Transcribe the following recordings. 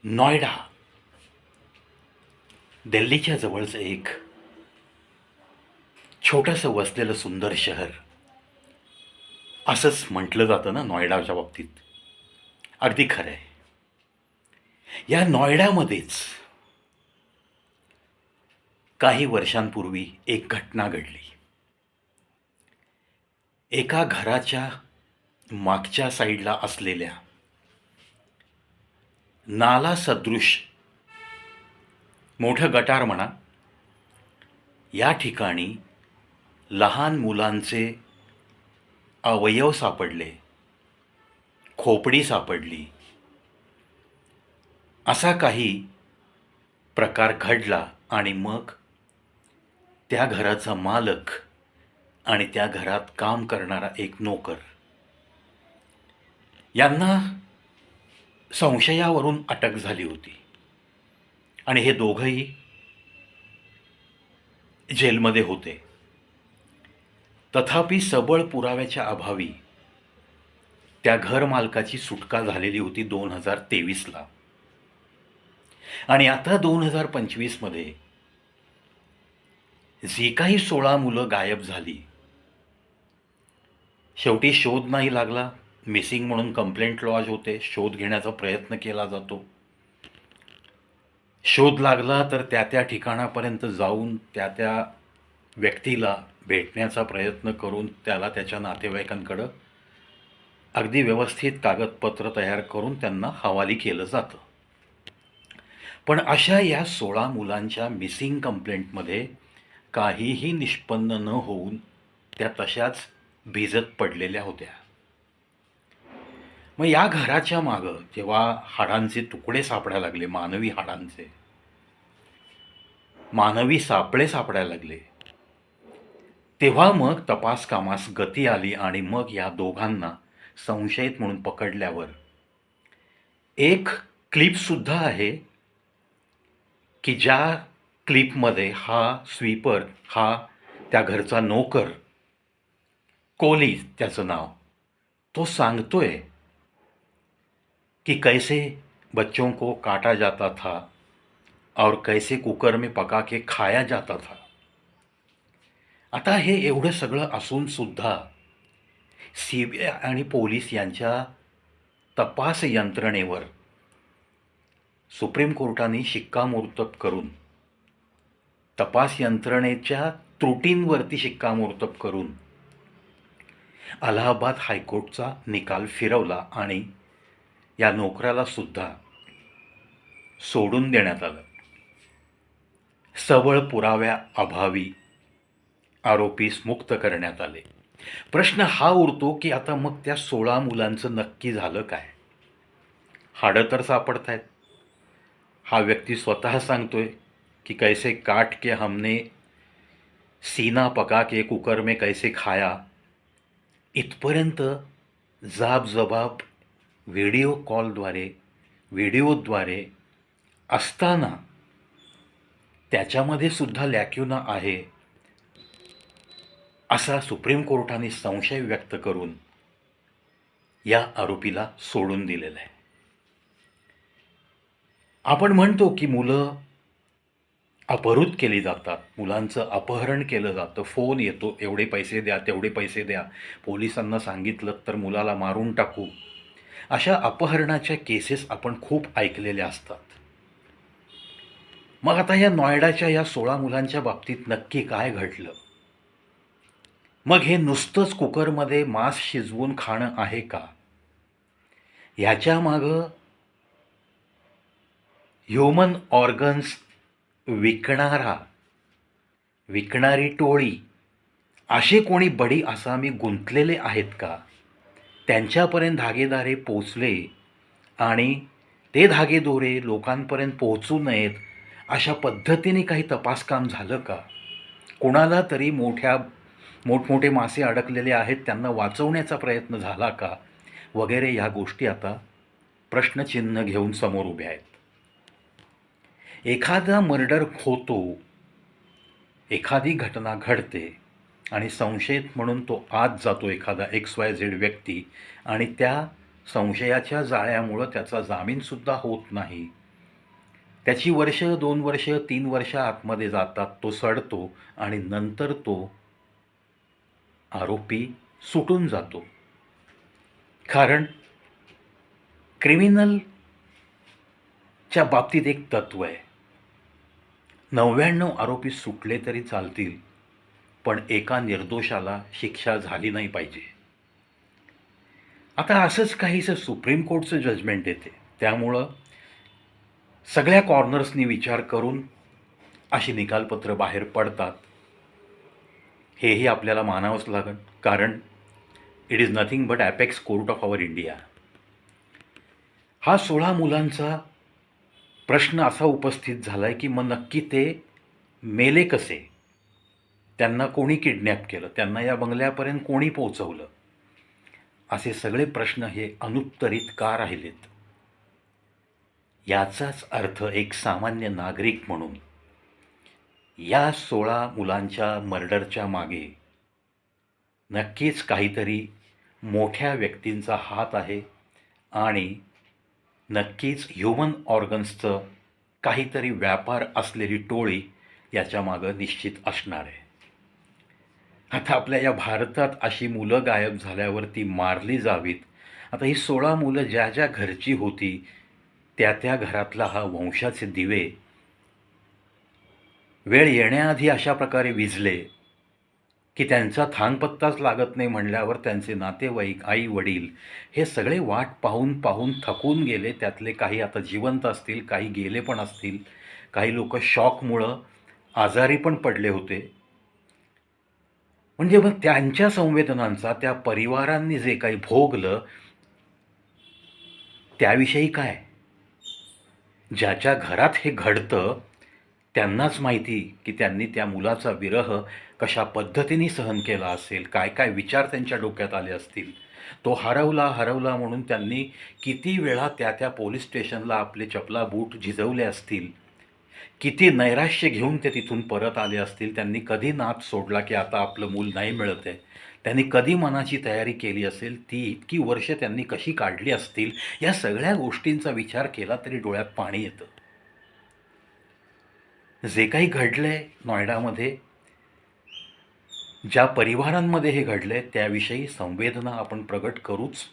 नॉयडा दिल्लीच्या जवळचं एक छोटंसं वसलेलं सुंदर शहर असंच म्हटलं जातं ना नॉयडाच्या बाबतीत. अगदी खरं आहे. या नॉयडामध्येच काही वर्षांपूर्वी एक घटना घडली. एका घराच्या मागच्या साईडला असलेल्या नाला सदृश मोठं गटार म्हणा, या ठिकाणी लहान मुलांचे अवयव सापडले, खोपडी सापडली. असा काही प्रकार घडला आणि मग त्या घराचा मालक आणि त्या घरात काम करणारा एक नोकर यांना संशयावरून अटक झाली होती आणि हे दोघंही जेलमध्ये होते. तथापि सबळ पुराव्याच्या अभावी त्या घरमालकाची सुटका झालेली होती 2023ला. आणि आता 2025मध्ये जी काही 16 मुलं गायब झाली, शेवटी शोध नाही लागला. मिसिंग म्हणून कंप्लेंट लॉज होते, शोध घेण्याचा प्रयत्न केला जातो. शोध लागला तर त्या त्या ठिकाणापर्यंत जाऊन त्या त्या व्यक्तीला भेटण्याचा प्रयत्न करून त्याला त्याच्या नातेवाईकांकडं अगदी व्यवस्थित कागदपत्र तयार करून त्यांना हवाली केलं जातं. पण अशा या 16 मुलांच्या मिसिंग कंप्लेंटमध्ये काहीही निष्पन्न न होऊन त्या तशाच भिजत पडलेल्या होत्या. मग या घराच्या मागं जेव्हा हाडांचे तुकडे सापडायला लागले, मानवी सापळे सापडायला लागले, तेव्हा मग तपास कामास गती आली आणि मग या दोघांना संशयित म्हणून पकडल्यावर एक क्लिपसुद्धा आहे की ज्या क्लिपमध्ये हा स्वीपर, हा त्या घरचा नोकर, कोहली त्याचं नाव, तो सांगतोय कि कैसे बच्चों को काटा जाता था और कैसे कुकर में पका के खाया जाता था. आता हे एवढं सगळं असून सुद्धा CBI आणि पोलीस यांच्या तपास यंत्रणेवर सुप्रीम कोर्टाने शिक्कामोर्तब करून, तपास यंत्रणेच्या त्रुटींवरती शिक्कामोर्तब करून अलाहाबाद हायकोर्टचा निकाल फिरवला आणि या नोकराला सुद्धा सोडून देण्यात आलं. सबळ पुराव्या अभावी आरोपीस मुक्त करण्यात आले. प्रश्न हा उरतो की आता मग त्या 16 मुलांचं नक्की झालं काय? हाडं तर सापडत आहेत. हा व्यक्ती स्वतः सांगतोय कि कैसे काट के हमने सीना पका के कुकर में कैसे खाया. इथपर्यंत जाब जबाब व्हिडिओद्वारे असताना त्याच्यामध्ये सुद्धा लॅक्युना आहे असा सुप्रीम कोर्टाने संशय व्यक्त करून या आरोपीला सोडून दिलेलं आहे. आपण म्हणतो की मुलं अपहृत केली जातात, मुलांचं अपहरण केलं जातं, फोन येतो, एवढे पैसे द्या, तेवढे पैसे द्या, पोलिसांना सांगितलं तर मुलाला मारून टाकू. अशा अपहरणाच्या केसेस आपण खूप ऐकलेल्या असतात. मग आता या नॉयडाच्या या 16 मुलांच्या बाबतीत नक्की काय घडलं? मग हे नुसतंच कुकरमध्ये मांस शिजवून खाणं आहे का? ह्याच्या मागं ह्युमन ऑर्गन्स विकणारी टोळी, असे कोणी बडी आसामी गुंतलेले आहेत का? त्यांच्यापर्यंत धागेदारे पोचले आणि ते धागेदोरे लोकांपर्यंत पोहोचू नयेत अशा पद्धतीने काही तपासकाम झालं का? कोणाला तरी मोठमोठे मासे अडकलेले आहेत त्यांना वाचवण्याचा प्रयत्न झाला का? वगैरे ह्या गोष्टी आता प्रश्नचिन्ह घेऊन समोर उभ्या आहेत. एखादा मर्डर होतो, एखादी घटना घडते आणि संशयित म्हणून तो आत जातो एखादा XYZ व्यक्ती आणि त्या संशयाच्या जाळ्यामुळं त्याचा जामीनसुद्धा होत नाही. त्याची वर्ष 2 वर्ष 3 वर्ष आतमध्ये जातात, तो सडतो आणि नंतर तो आरोपी सुटून जातो. कारण क्रिमिनलच्या बाबतीत एक तत्व आहे, 99 आरोपी सुटले तरी चालतील, पण एका निर्दोषाला शिक्षा झाली नाही पाहिजे. आता असंच काहीसं सुप्रीम कोर्टचं जजमेंट येते. त्यामुळं सगळ्या कॉर्नर्सनी विचार करून अशी निकालपत्र बाहेर पडतात. हेही आपल्याला मानावंच लागेल, कारण it is nothing but apex court of our India. हा 16 मुलांचा प्रश्न असा उपस्थित झाला आहे की मग नक्की ते मेले कसे, त्यांना कोणी किडनॅप केलं, त्यांना या बंगल्यापर्यंत कोणी पोहोचवलं, असे सगळे प्रश्न हे अनुत्तरित का राहिलेत. याचाच अर्थ एक सामान्य नागरिक म्हणून या 16 मुलांच्या मर्डरच्या मागे नक्कीच काहीतरी मोठ्या व्यक्तींचा हात आहे आणि नक्कीच ह्युमन ऑर्गन्सचं काहीतरी व्यापार असलेली टोळी याच्या मागं निश्चित असणार आहे. आता आपल्या या भारतात अशी मुलं गायब झाल्यावर ती मारली जावीत. आता ही 16 मुलं ज्या ज्या घरची होती, त्या त्या घरातला हा वंशाचे दिवे वेळ येण्याआधी अशा प्रकारे विझले की त्यांचा थांगपत्ताच लागत नाही. म्हणल्यावर त्यांचे नातेवाईक, आई वडील हे सगळे वाट पाहून पाहून थकून गेले. त्यातले काही आता जिवंत असतील, काही गेले पण असतील, काही लोक शॉकमुळं आजारी पण पडले होते. म्हणजे मग त्यांच्या संवेदनांचा त्या परिवारांनी जे काही भोगलं त्याविषयी काय, ज्याच्या घरात हे घडतं त्यांनाच माहिती की त्यांनी त्या मुलाचा विरह कशा पद्धतीने सहन केला असेल, काय काय विचार त्यांच्या डोक्यात आले असतील. तो हरवला म्हणून त्यांनी किती वेळा त्या त्या पोलीस स्टेशनला आपले चपला बूट झिजवले असतील, किती नैराश्य घेऊन ते तिथून परत आले असतील. त्यांनी कधी नाद सोडला की आता आपलं मूल नाही मिळत आहे, त्यांनी कधी मनाची तयारी केली असेल, ती इतकी वर्ष त्यांनी कशी काढली असतील, या सगळ्या गोष्टींचा विचार केला तरी डोळ्यात पाणी येतं. जे काही घडलंय नोएडामध्ये, ज्या परिवारांमध्ये हे घडलंय त्याविषयी संवेदना आपण प्रगट करूच,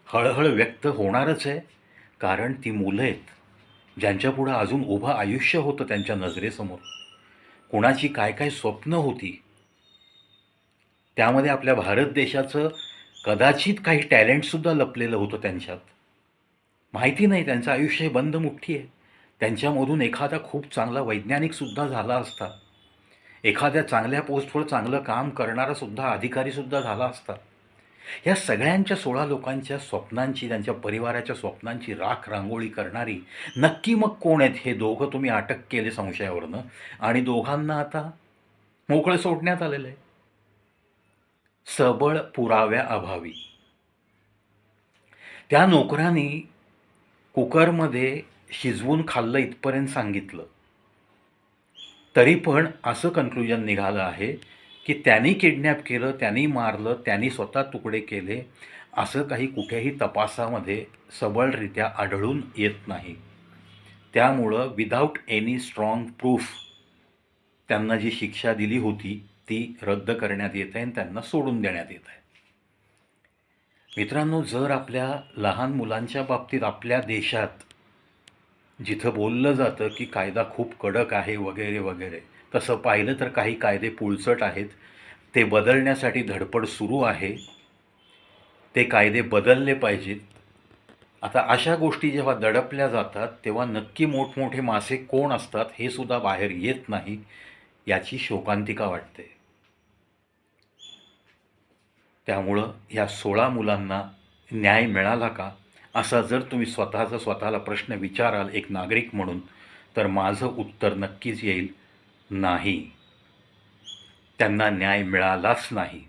हळहळ व्यक्त होणारच आहे. कारण ती मुलं आहेत ज्यांच्यापुढं अजून उभं आयुष्य होतं त्यांच्या नजरेसमोर. कोणाची काय काय स्वप्न होती, त्यामध्ये आपल्या भारत देशाचं कदाचित काही टॅलेंटसुद्धा लपलेलं होतं त्यांच्यात. माहिती नाही, त्यांचं आयुष्य बंद मुठ्ठी आहे. त्यांच्यामधून एखादा खूप चांगला वैज्ञानिकसुद्धा झाला असता, एखाद्या चांगल्या पोस्टवर चांगलं काम करणारासुद्धा अधिकारीसुद्धा झाला असता. या सगळ्यांच्या 16 लोकांच्या स्वप्नांची, त्यांच्या परिवाराच्या स्वप्नांची राख रांगोळी करणारी नक्की मग कोण आहेत? हे दोघं तुम्ही अटक केले संशयावरनं आणि दोघांना आता मोकळं सोडण्यात आलेलं आहे सबळ पुराव्याअभावी. त्या नोकरांनी कुकरमध्ये शिजवून खाल्लं इथपर्यंत सांगितलं, तरी पण असं कन्क्लुजन निघालं आहे की त्यांनी किडनॅप केलं, त्यांनी मारलं, त्यांनी स्वतः तुकडे केले, असं काही कुठेही तपासामध्ये सबळरित्या आढळून येत नाही. त्यामुळं विदाऊट एनी स्ट्रॉंग प्रूफ त्यांना जी शिक्षा दिली होती ती रद्द करण्यात येत आहे आणि त्यांना सोडून देण्यात येत आहे. मित्रांनो, जर आपल्या लहान मुलांच्या बाबतीत आपल्या देशात जिथं बोललं जातं की कायदा खूप कडक आहे वगैरे वगैरे, तसं पाहिलं तर काही कायदे पुळचट आहेत. ते बदलण्यासाठी धडपड सुरू आहे. ते कायदे बदलले पाहिजेत. आता अशा गोष्टी जेव्हा दडपल्या जातात तेव्हा नक्की मोठमोठे मासे कोण असतात हे सुद्धा बाहेर येत नाही. याची शोकांतिका वाटते. त्यामुळं ह्या 16 मुलांना न्याय मिळाला का, असा जर तुम्ही स्वतःला प्रश्न विचाराल एक नागरिक म्हणून, तर माझं उत्तर नक्कीच येईल नाही. त्यांना न्याय मिळालाच नाही.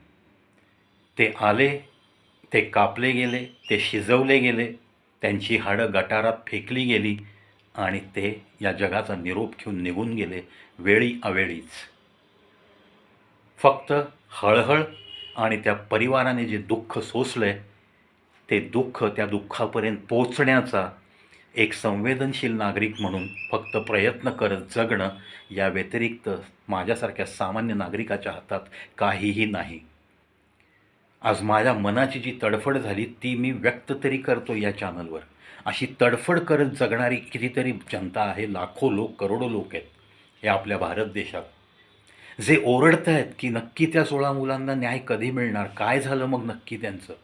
ते आले, ते कापले गेले, ते शिजवले गेले, त्यांची हाडं गटारात फेकली गेली आणि ते या जगाचा निरोप घेऊन निघून गेले वेळी अवेळीच. फक्त हळहळ आणि त्या परिवाराने जे दुःख सोसलं आहे ते दुःख, त्या दुःखापर्यंत पोचण्याचा एक संवेदनशील नागरिक म्हणून फक्त प्रयत्न करत जगणं या व्यतिरिक्त माझ्यासारख्या सामान्य नागरिकाच्या हातात काहीही नाही. आज माझ्या मनाची जी तडफड झाली ती मी व्यक्त तरी करतो या चॅनलवर. अशी तडफड करत जगणारी कितीतरी जनता आहे, लाखो लोक, करोडो लोक आहेत हे आपल्या भारत देशात, जे ओरडत आहेत की नक्की त्या 16 मुलांना न्याय कधी मिळणार, काय झालं मग नक्की त्यांचं.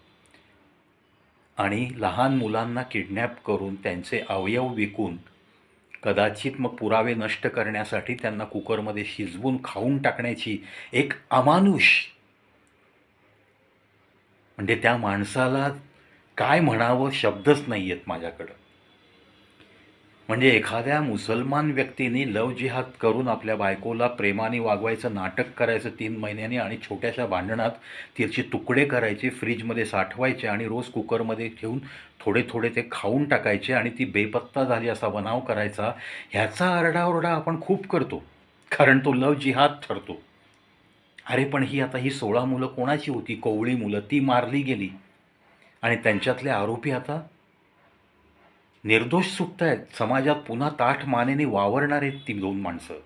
आणि लहान मुलांना किडनॅप करून त्यांचे अवयव विकून कदाचित मग पुरावे नष्ट करण्यासाठी त्यांना कुकरमध्ये शिजवून खाऊन टाकण्याची एक अमानुष, म्हणजे त्या माणसाला काय म्हणावं शब्दच नाही आहेत माझ्याकडं. म्हणजे एखाद्या मुसलमान व्यक्तीने लव जिहाद करून आपल्या बायकोला प्रेमाने वागवायचं नाटक करायचं 3 महिन्यांनी आणि छोट्याशा भांडणात तिचे तुकडे करायचे, फ्रीजमध्ये साठवायचे आणि रोज कुकरमध्ये ठेवून थोडे थोडे ते खाऊन टाकायचे आणि ती बेपत्ता झाली असा बनाव करायचा. ह्याचा आरडाओरडा आपण खूप करतो कारण तो लव जिहाद ठरतो. अरे पण ही 16 मुलं कोणाची होती? कोवळी मुलं, ती मारली गेली आणि त्यांच्यातले आरोपी आता निर्दोष सुटत आहेत. समाजात पुन्हा ताठ मानेने वावरणार आहेत ती 2 माणसं.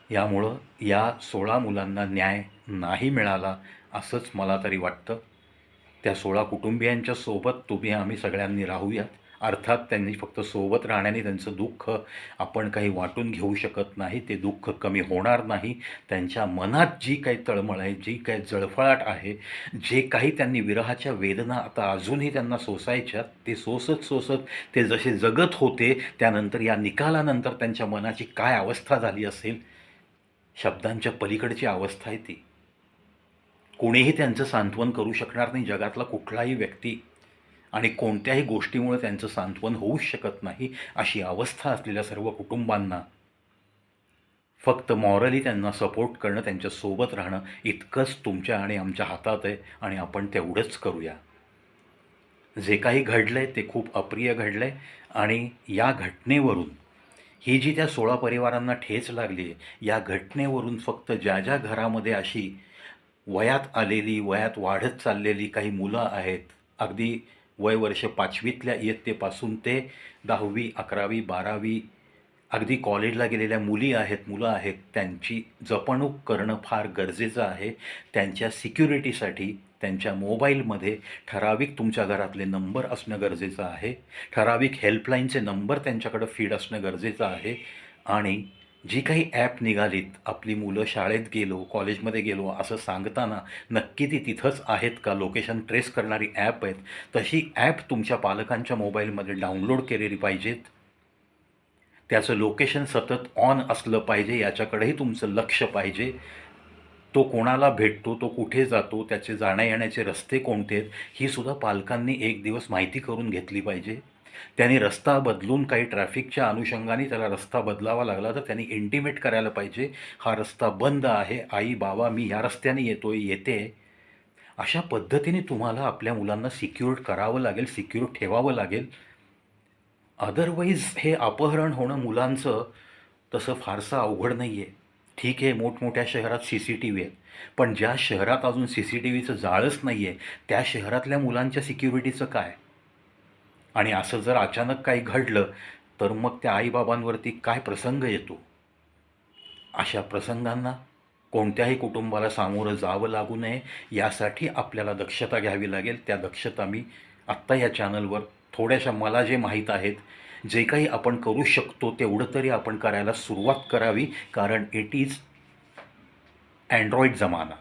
यामुळं या 16 मुलांना न्याय नाही मिळाला असंच मला तरी वाटतं. त्या 16 कुटुंबियांच्या सोबत तुम्ही आम्ही सगळ्यांनी राहूयात. अर्थात त्यांनी फक्त सोबत राहण्याने त्यांचं दुःख आपण काही वाटून घेऊ शकत नाही. ते दुःख कमी होणार नाही. त्यांच्या मनात जी काही तळमळ आहे, जी काही जळफळाट आहे, जे काही त्यांनी विरहाच्या वेदना आता अजूनही त्यांना सोसायच्यात, ते सोसत सोसत ते जसे जगत होते त्यानंतर या निकालानंतर त्यांच्या मनाची काय अवस्था झाली असेल, शब्दांच्या पलीकडची अवस्था आहे ती. कोणीही त्यांचं सांत्वन करू शकणार नाही, जगातला कुठलाही व्यक्ती, आणि कोणत्याही गोष्टीमुळे त्यांचं सांत्वन होऊच शकत नाही. अशी अवस्था असलेल्या सर्व कुटुंबांना फक्त मॉरली त्यांना सपोर्ट करणं, त्यांच्यासोबत राहणं इतकंच तुमच्या आणि आमच्या हातात आहे आणि आपण तेवढंच करूया. जे काही घडलं आहे ते खूप अप्रिय घडलं आहे आणि या घटनेवरून ही जी त्या 16 परिवारांना ठेच लागली आहे, या घटनेवरून फक्त ज्या ज्या घरामध्ये अशी वयात आलेली, वयात वाढत चाललेली काही मुलं आहेत, अगदी वय वर्ष 5वीतल्या इयत्तेपासून ते 10वी, 11वी, 12वी, अगदी कॉलेजला गेलेल्या मुली आहेत, मुलं आहेत, त्यांची जपणूक करणं फार गरजेचं आहे. त्यांच्या सिक्युरिटीसाठी त्यांच्या मोबाईलमध्ये ठराविक तुमच्या घरातले नंबर असणं गरजेचं आहे. ठराविक हेल्पलाईनचे नंबर त्यांच्याकडं फीड असणं गरजेचं आहे. आणि जी काही ॲप निघालीत, आपली मुलं शाळेत गेलो, कॉलेजमध्ये गेलो असं सांगताना नक्की ती तिथंच आहेत का, लोकेशन ट्रेस करणारी ॲप आहेत, तशी ॲप तुमच्या पालकांच्या मोबाईलमध्ये डाउनलोड केलेली पाहिजेत. त्याचं लोकेशन सतत ऑन असलं पाहिजे, याच्याकडेही तुमचं लक्ष पाहिजे. तो कोणाला भेटतो, तो कुठे जातो, त्याचे जाण्या-येण्याचे रस्ते कोणते आहेत, ही सुद्धा पालकांनी एक दिवस माहिती करून घेतली पाहिजे. त्यांनी रस्ता बदलून काही ट्रॅफिकच्या अनुषंगाने त्याला रस्ता बदलावा लागला तर त्यांनी इंटिमेट करायला पाहिजे, हा रस्ता बंद आहे, आई, बाबा मी ह्या रस्त्याने येतोय, येते. अशा पद्धतीने तुम्हाला आपल्या मुलांना सिक्युअर्ड करावं लागेल, सिक्युअर ठेवावं लागेल. अदरवाईज हे अपहरण होणं मुलांचं तसं फारसं अवघड नाही आहे. ठीक आहे, मोठमोठ्या शहरात CCTV आहेत, पण ज्या शहरात अजून CCTVचं जाळंच नाही आहे त्या शहरातल्या मुलांच्या सिक्युरिटीचं काय? आणि असं जर अचानक काही घडलं तर मग त्या आईबाबांवरती काय प्रसंग येतो? अशा प्रसंगांना कोणत्याही कुटुंबाला सामोरं जावं लागू नये यासाठी आपल्याला दक्षता घ्यावी लागेल. त्या दक्षता मी आत्ता या चॅनलवर थोड्याशा मला जे माहीत आहेत, जे काही आपण करू शकतो तेवढं तरी आपण करायला सुरुवात करावी. कारण इट इज अँड्रॉईड जमाना,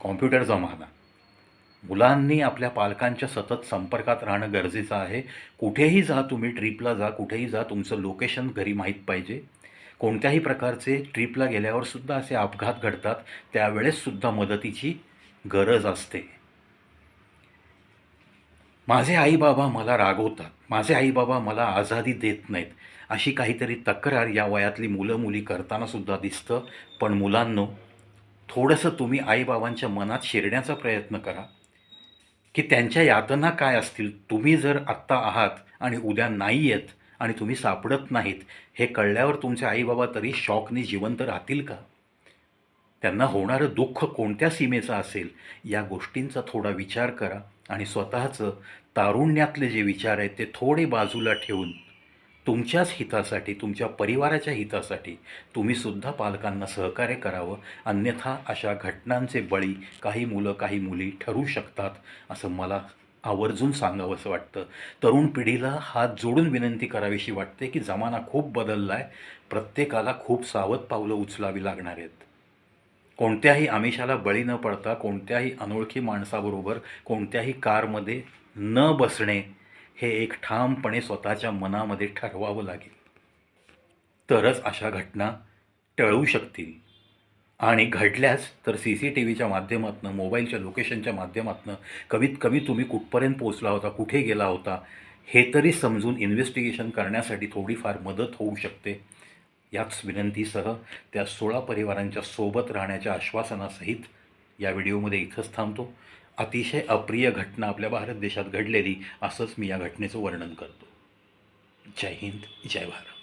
कॉम्प्युटर जमाना. मुलांनी आपल्या पालकांच्या सतत संपर्कात राहणं गरजेचं आहे. कुठेही जा, तुम्ही ट्रिपला जा, कुठेही जा, तुमचं लोकेशन घरी माहीत पाहिजे. कोणत्याही प्रकारचे ट्रिपला गेल्यावर सुद्धा असे अपघात घडतात, त्यावेळेससुद्धा मदतीची गरज असते. माझे आईबाबा मला रागवतात, माझे आईबाबा मला आझादी देत नाहीत, अशी काहीतरी तक्रार या वयातली मुलं मुली करतानासुद्धा दिसतं. पण मुलांनो, थोडंसं तुम्ही आईबाबांच्या मनात शिरण्याचा प्रयत्न करा की त्यांच्या यातना काय असतील. तुम्ही जर आत्ता आहात आणि उद्या नाही आहेत आणि तुम्ही सापडत नाहीत, हे कळल्यावर तुमचे आईबाबा तरी शॉकने जिवंत राहतील का? त्यांना होणारं दुःख कोणत्या सीमेचं असेल, या गोष्टींचा थोडा विचार करा आणि स्वतःचं तारुण्यातले जे विचार आहेत ते थोडे बाजूला ठेवून तुमच्याच हितासाठी, तुमच्या परिवाराच्या हितासाठी तुम्हीसुद्धा पालकांना सहकार्य करावं. अन्यथा अशा घटनांचे बळी काही मुलं, काही मुली ठरू शकतात, असं मला आवर्जून सांगावंसं वाटतं. तरुण पिढीला हात जोडून विनंती करावीशी वाटते की जमाना खूप बदलला आहे. प्रत्येकाला खूप सावध पावलं उचलावी लागणार आहेत. कोणत्याही आमिषाला बळी न पडता, कोणत्याही अनोळखी माणसाबरोबर कोणत्याही कारमध्ये न बसणे, हे एक ठामपणे स्वतःच्या मनामध्ये ठरवावं लागेल. तरच अशा घटना टळू शकतील. आणि घडल्याच तर CCTVच्या माध्यमातून, मोबाईलच्या लोकेशनच्या माध्यमातून कमीत कमी तुम्ही कुठपर्यंत पोहोचला होता, कुठे गेला होता, हे तरी समजून इन्व्हेस्टिगेशन करण्यासाठी थोडीफार मदत होऊ शकते. याच विनंतीसह त्या 16 परिवारांच्या सोबत राहण्याच्या आश्वासनासहित या व्हिडिओमध्ये इथंच थांबतो. अतिशय अप्रिय घटना आपल्या भारत देशात घडलेली, असंच मी या घटनेचं वर्णन करतो. जय हिंद, जय भारत.